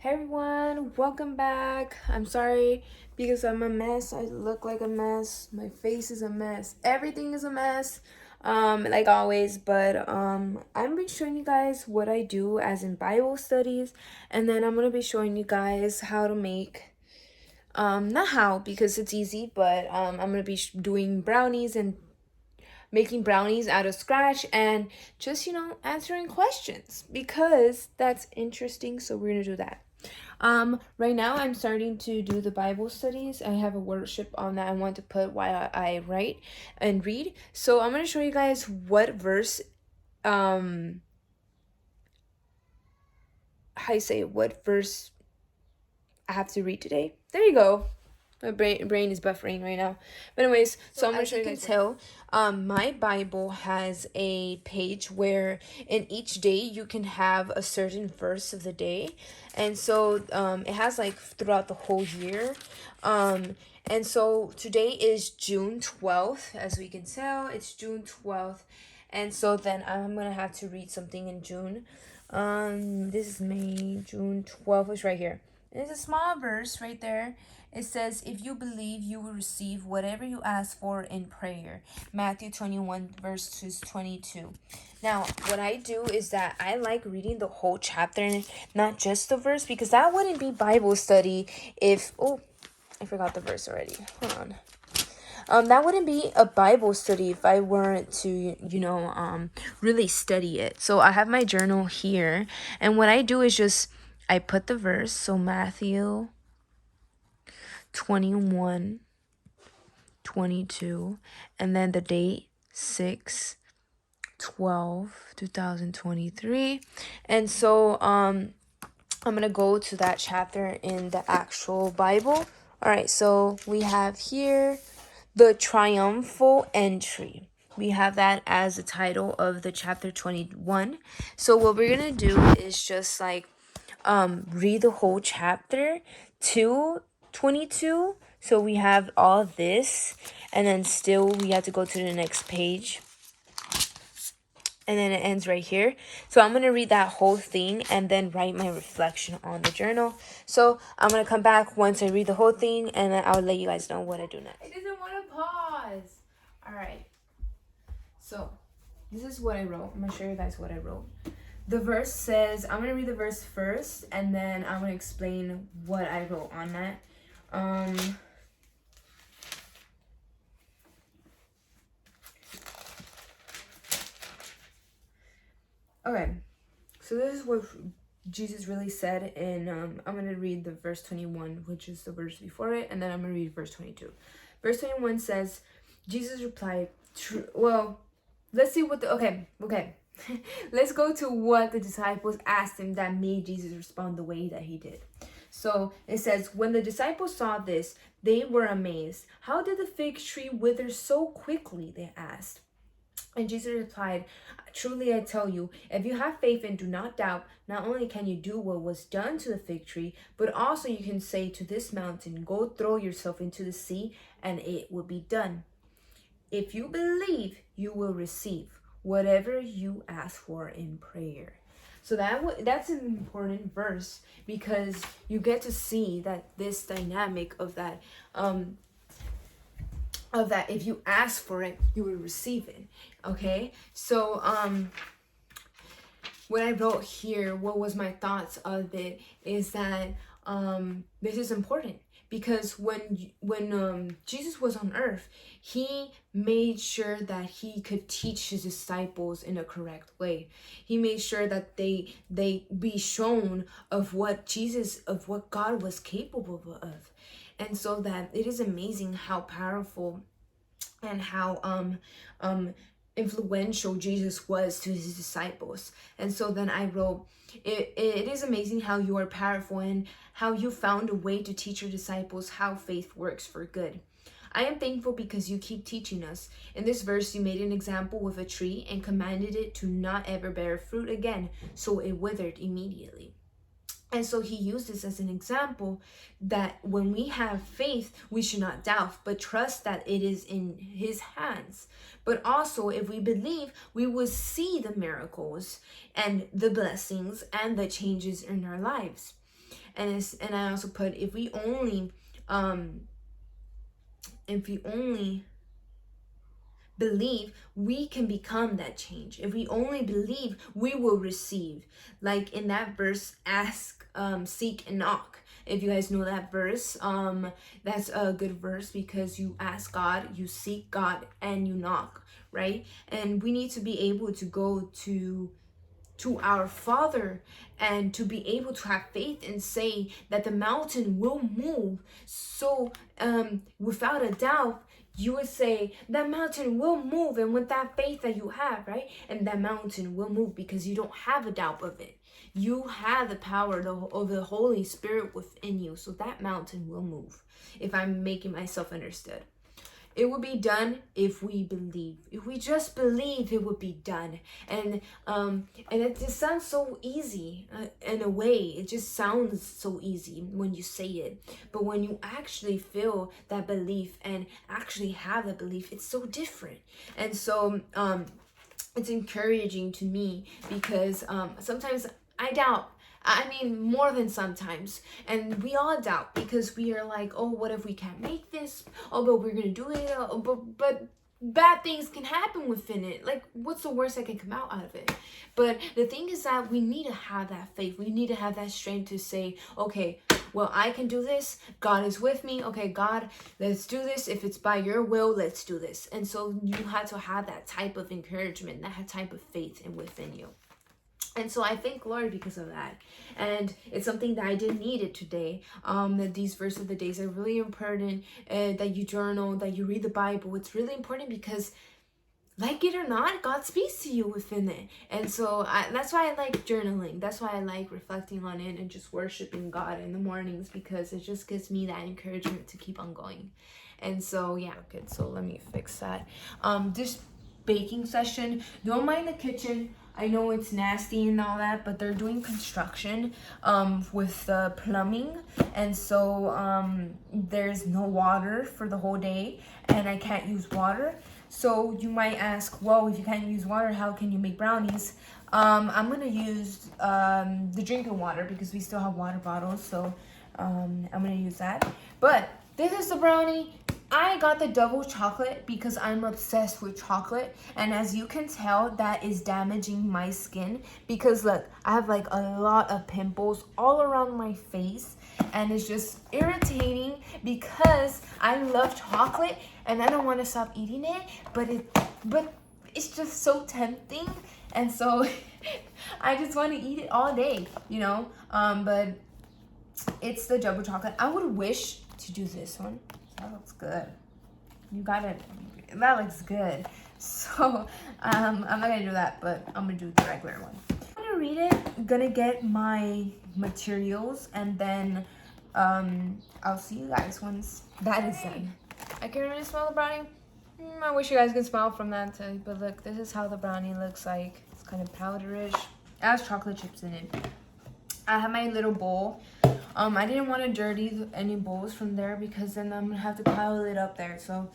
Hey everyone, welcome back. I'm sorry because I'm a mess. I look like a mess. My face is a mess. Everything is a mess. Like always, but I'm be showing you guys what I do as in Bible studies, and then I'm gonna be showing you guys how to make not how because it's easy, but I'm gonna be doing brownies and making brownies out of scratch and just answering questions because that's interesting, so we're gonna do that. Right now I'm starting to do the Bible studies. I have a worship on that I want to put while I write and read. So I'm gonna show you guys what verse how you say what verse I have to read today. There you go. My brain is buffering right now. But anyways, so I'm gonna show you guys. Tell, my Bible has a page where in each day you can have a certain verse of the day, and so it has like throughout the whole year. And so today is June 12th, as we can tell, it's June 12th, and so then I'm gonna have to read something in June. This is May, June 12th is right here. There's a small verse right there. It says, if you believe, you will receive whatever you ask for in prayer. Matthew 21, verses 22. Now, what I do is that I like reading the whole chapter, not just the verse, because that wouldn't be Bible study if... Oh, I forgot the verse already. Hold on. That wouldn't be a Bible study if I weren't to, really study it. So I have my journal here, and what I do is just, I put the verse, so Matthew 21, 22, and then the date 6/12/2023. And so I'm gonna go to that chapter in the actual Bible. All right, so we have here the triumphal entry. We have that as the title of the chapter 21. So what we're gonna do is just like read the whole chapter to 22. So we have all this, and then still we have to go to the next page, and then it ends right here. So I'm gonna read that whole thing and then write my reflection on the journal. So I'm gonna come back once I read the whole thing, and then I'll let you guys know what I do next. It doesn't want to pause. All right, so this is what I wrote. I'm gonna show you guys what I wrote. The verse says, I'm going to read the verse first, and then I'm going to explain what I wrote on that. Okay, so this is what Jesus really said, and I'm going to read the verse 21, which is the verse before it, and then I'm going to read verse 22. Verse 21 says, Jesus replied, well, let's see what the, okay. Let's go to what the disciples asked him that made Jesus respond the way that he did. So it says, when the disciples saw this, they were amazed. How did the fig tree wither so quickly? They asked. And Jesus replied, truly I tell you, if you have faith and do not doubt, not only can you do what was done to the fig tree, but also you can say to this mountain, go throw yourself into the sea, and it will be done. If you believe, you will receive whatever you ask for in prayer. So that's an important verse, because you get to see that this dynamic of that if you ask for it, you will receive it. Okay, so what I wrote here, what was my thoughts of it, is that this is important, because when Jesus was on earth, he made sure that he could teach his disciples in a correct way. He made sure that they be shown of what God was capable of. And so that it is amazing how powerful and how influential Jesus was to his disciples. And so then I wrote, it is amazing how you are powerful and how you found a way to teach your disciples how faith works for good. I am thankful because you keep teaching us. In this verse, you made an example with a tree and commanded it to not ever bear fruit again, so it withered immediately. And so he used this as an example that when we have faith, we should not doubt, but trust that it is in his hands. But also, if we believe, we will see the miracles and the blessings and the changes in our lives. And I also put, if we only believe, we can become that change. If we only believe, we will receive. Like in that verse, ask, seek, and knock. If you guys know that verse, that's a good verse, because you ask God, you seek God, and you knock, right? And we need to be able to go to our Father and to be able to have faith and say that the mountain will move. So without a doubt, you would say that mountain will move, and with that faith that you have, right? And that mountain will move because you don't have a doubt of it. You have the power of the Holy Spirit within you, so that mountain will move. If I'm making myself understood, it would be done if we believe. If we just believe, it would be done. And it just sounds so easy in a way. It just sounds so easy when you say it. But when you actually feel that belief and actually have that belief, it's so different. And so it's encouraging to me, because sometimes I doubt. I mean, more than sometimes. And we all doubt, because we are like, oh, what if we can't make this? Oh, but we're going to do it. But bad things can happen within it. Like, what's the worst that can come out of it? But the thing is that we need to have that faith. We need to have that strength to say, okay, well, I can do this. God is with me. Okay, God, let's do this. If it's by your will, let's do this. And so you have to have that type of encouragement, that type of faith within you. And so I thank Lord because of that. And it's something that I did need it today. That these verses of the days are really important. That you journal, that you read the Bible. It's really important because, like it or not, God speaks to you within it. And so that's why I like journaling. That's why I like reflecting on it and just worshiping God in the mornings, because it just gives me that encouragement to keep on going. And so, yeah. Okay, so let me fix that. This baking session, don't mind the kitchen. I know it's nasty and all that, but they're doing construction with the plumbing, and so there's no water for the whole day, and I can't use water. So you might ask, well, if you can't use water, how can you make brownies? I'm gonna use the drinking water, because we still have water bottles, so I'm gonna use that. But this is the brownie. I got the double chocolate because I'm obsessed with chocolate, and as you can tell, that is damaging my skin, because look, I have like a lot of pimples all around my face, and it's just irritating because I love chocolate and I don't want to stop eating it, but it's just so tempting, and so I just want to eat it all day, you know. But it's the double chocolate. I would wish to do this one. That looks good. You got it. That looks good. So I'm not gonna do that, but I'm gonna do the regular one. I'm gonna read it. I'm gonna get my materials, and then I'll see you guys once that is done. I can really smell the brownie. I wish you guys could smell from that too, but look, this is how the brownie looks like. It's kind of powderish. It has chocolate chips in it. I have my little bowl. I didn't want to dirty any bowls from there, because then I'm gonna have to pile it up there. So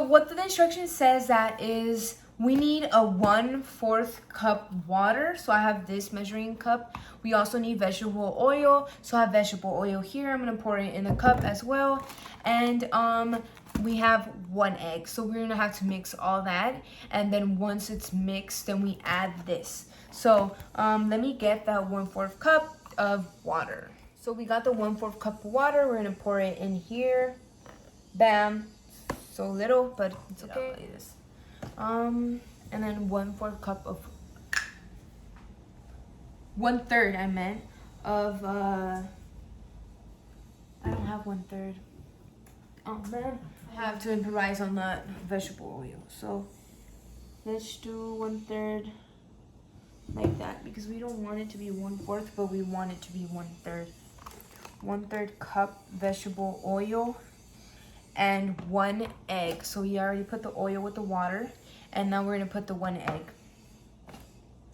what the instruction says, that is, we need a 1/4 cup water. So I have this measuring cup. We also need vegetable oil. So I have vegetable oil here. I'm gonna pour it in a cup as well. And we have 1 egg. So we're gonna have to mix all that. And then once it's mixed, then we add this. So let me get that 1/4 cup of water. So we got the 1/4 cup of water. We're gonna pour it in here. Bam. So little, but it's okay. Like this. And then 1/4 cup of 1/3. I meant of I don't have 1/3. Oh man, I have to improvise on that vegetable oil. So let's do 1/3. Like that, because we don't want it to be 1/4, but we want it to be 1/3. 1/3 cup vegetable oil and 1 egg. So we already put the oil with the water, and now we're gonna put the 1 egg.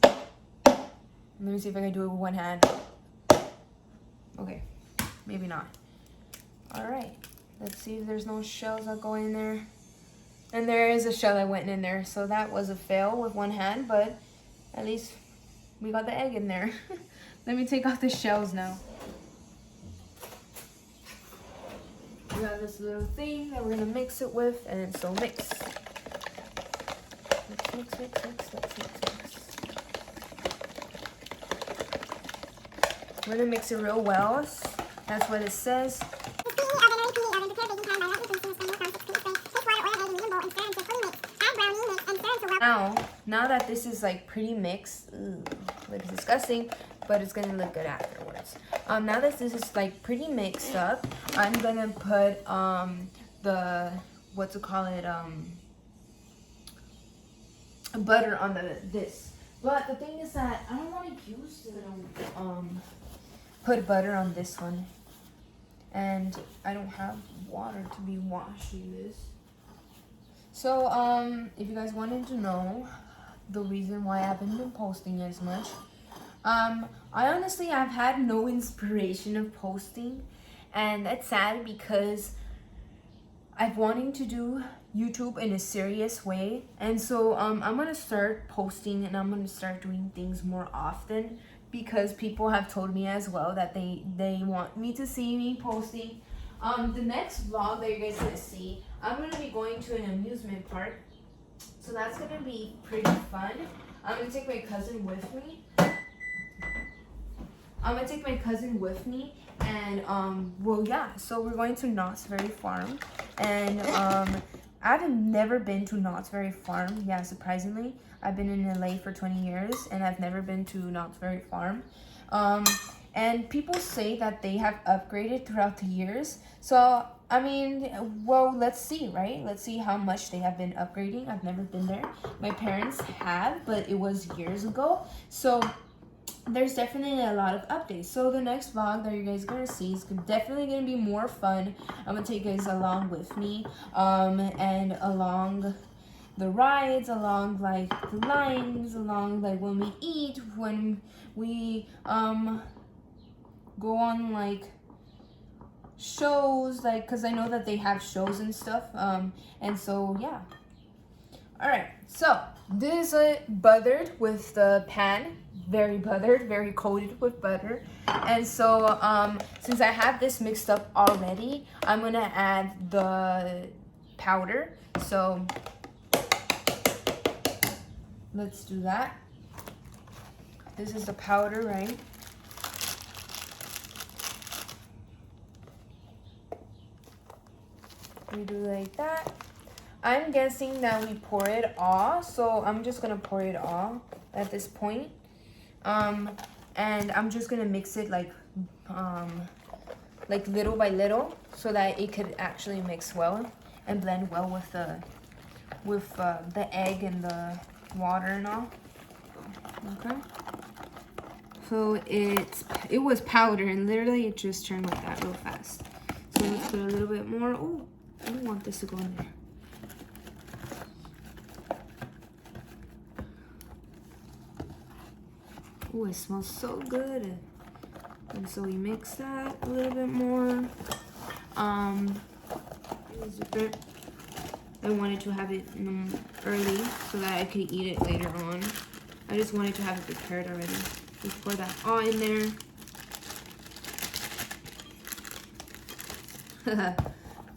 Let me see if I can do it with one hand. Okay, maybe not. All right, let's see if there's no shells that go in there. And there is a shell that went in there, so that was a fail with one hand, but at least we got the egg in there. Let me take off the shells now. We have this little thing that we're gonna mix it with, and so mix. Mix. We're gonna mix it real well. That's what it says. Now that this is like pretty mixed, looks disgusting, but it's gonna look good afterwards. Now that this is like pretty mixed up, I'm gonna put the butter on this. But the thing is that I don't want to use the put butter on this one, and I don't have water to be washing this. So if you guys wanted to know the reason why I haven't been posting as much, I honestly have had no inspiration of posting, and that's sad because I've wanting to do YouTube in a serious way, and so I'm gonna start posting and I'm gonna start doing things more often because people have told me as well that they want me to see me posting. The next vlog that you guys are gonna see, I'm gonna be going to an amusement park, so that's gonna be pretty fun. I'm gonna take my cousin with me. And well, yeah, so we're going to Knott's Berry Farm, and I've never been to Knott's Berry Farm. Yeah, surprisingly, I've been in LA for 20 years and I've never been to Knott's Berry Farm. And people say that they have upgraded throughout the years. So, I mean, well, let's see, right? Let's see how much they have been upgrading. I've never been there. My parents have, but it was years ago. So, there's definitely a lot of updates. So, the next vlog that you guys are going to see is definitely going to be more fun. I'm going to take you guys along with me. And along the rides, along like the lines, along like when we eat, when we go on like shows, like because I know that they have shows and stuff, and so yeah. All right, so this is buttered with the pan, very buttered, very coated with butter. And so since I have this mixed up already, I'm gonna add the powder. So let's do that. This is the powder, right? We do like that. I'm guessing that we pour it all, so I'm just gonna pour it all at this point. And I'm just gonna mix it like little by little, so that it could actually mix well and blend well with the egg and the water and all. Okay. So it was powder, and literally it just turned like that real fast. So let's put a little bit more. Oh, I don't want this to go in there. Oh, it smells so good. And so we mix that a little bit more. I wanted to have it early so that I could eat it later on. I just wanted to have it prepared already. Just pour that all in there.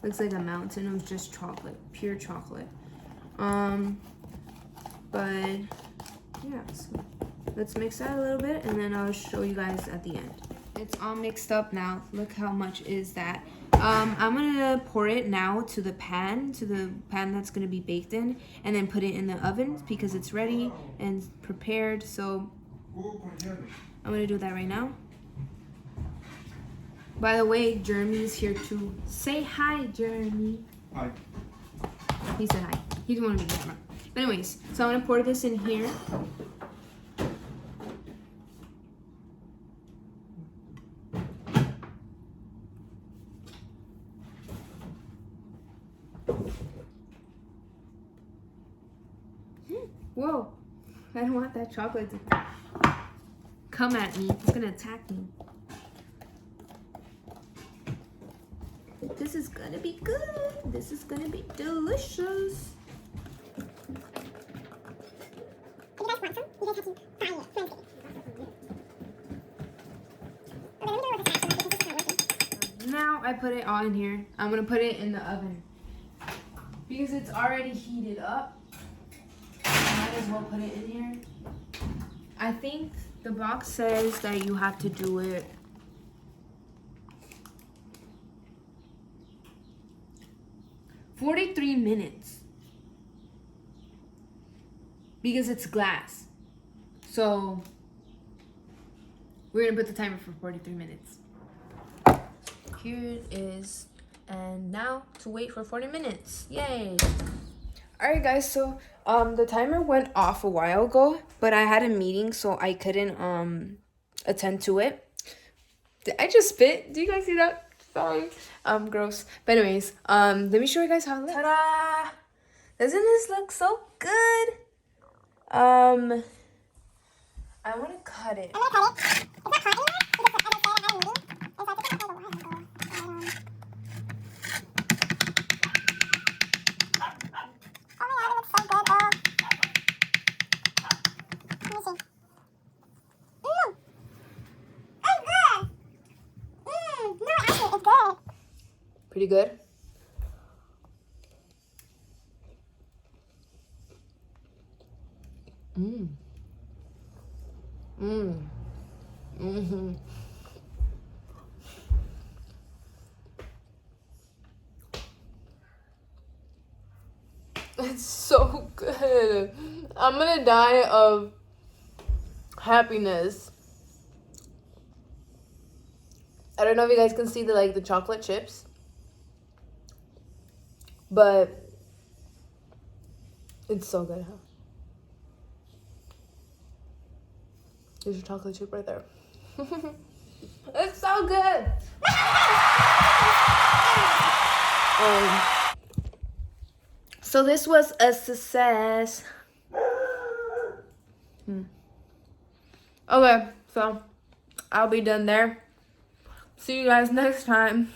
Looks like a mountain of just chocolate, pure chocolate. But yeah, so let's mix that a little bit, and then I'll show you guys at the end. It's all mixed up now. Look how much is that. I'm gonna pour it now to the pan that's gonna be baked in, and then put it in the oven because it's ready and prepared. So I'm gonna do that right now. By the way, Jeremy's here too. Say hi, Jeremy. Hi. He said hi. He didn't want to be camera. But anyways, so I'm gonna pour this in here. Whoa, I don't want that chocolate to come at me. It's gonna attack me. This is gonna be good. This is gonna be delicious. If you guys want some, you guys have to buy it. I put it on here. I'm gonna put it in the oven because it's already heated up. I might as well put it in here. I think the box says that you have to do it 43 minutes because it's glass. So we're gonna put the timer for 43 minutes. Here it is. And now to wait for 40 minutes. Yay. Alright guys, so the timer went off a while ago, but I had a meeting so I couldn't attend to it. Did I just spit? Do you guys see that? Sorry. Gross. But anyways, let me show you guys how it looks. Ta-da! Doesn't this look so good? I want to cut it. Pretty good. It's so good. I'm gonna die of happiness. I don't know if you guys can see the chocolate chips, but it's so good, huh? There's your chocolate chip right there. It's so good. So this was a success. Okay, so I'll be done there. See you guys next time.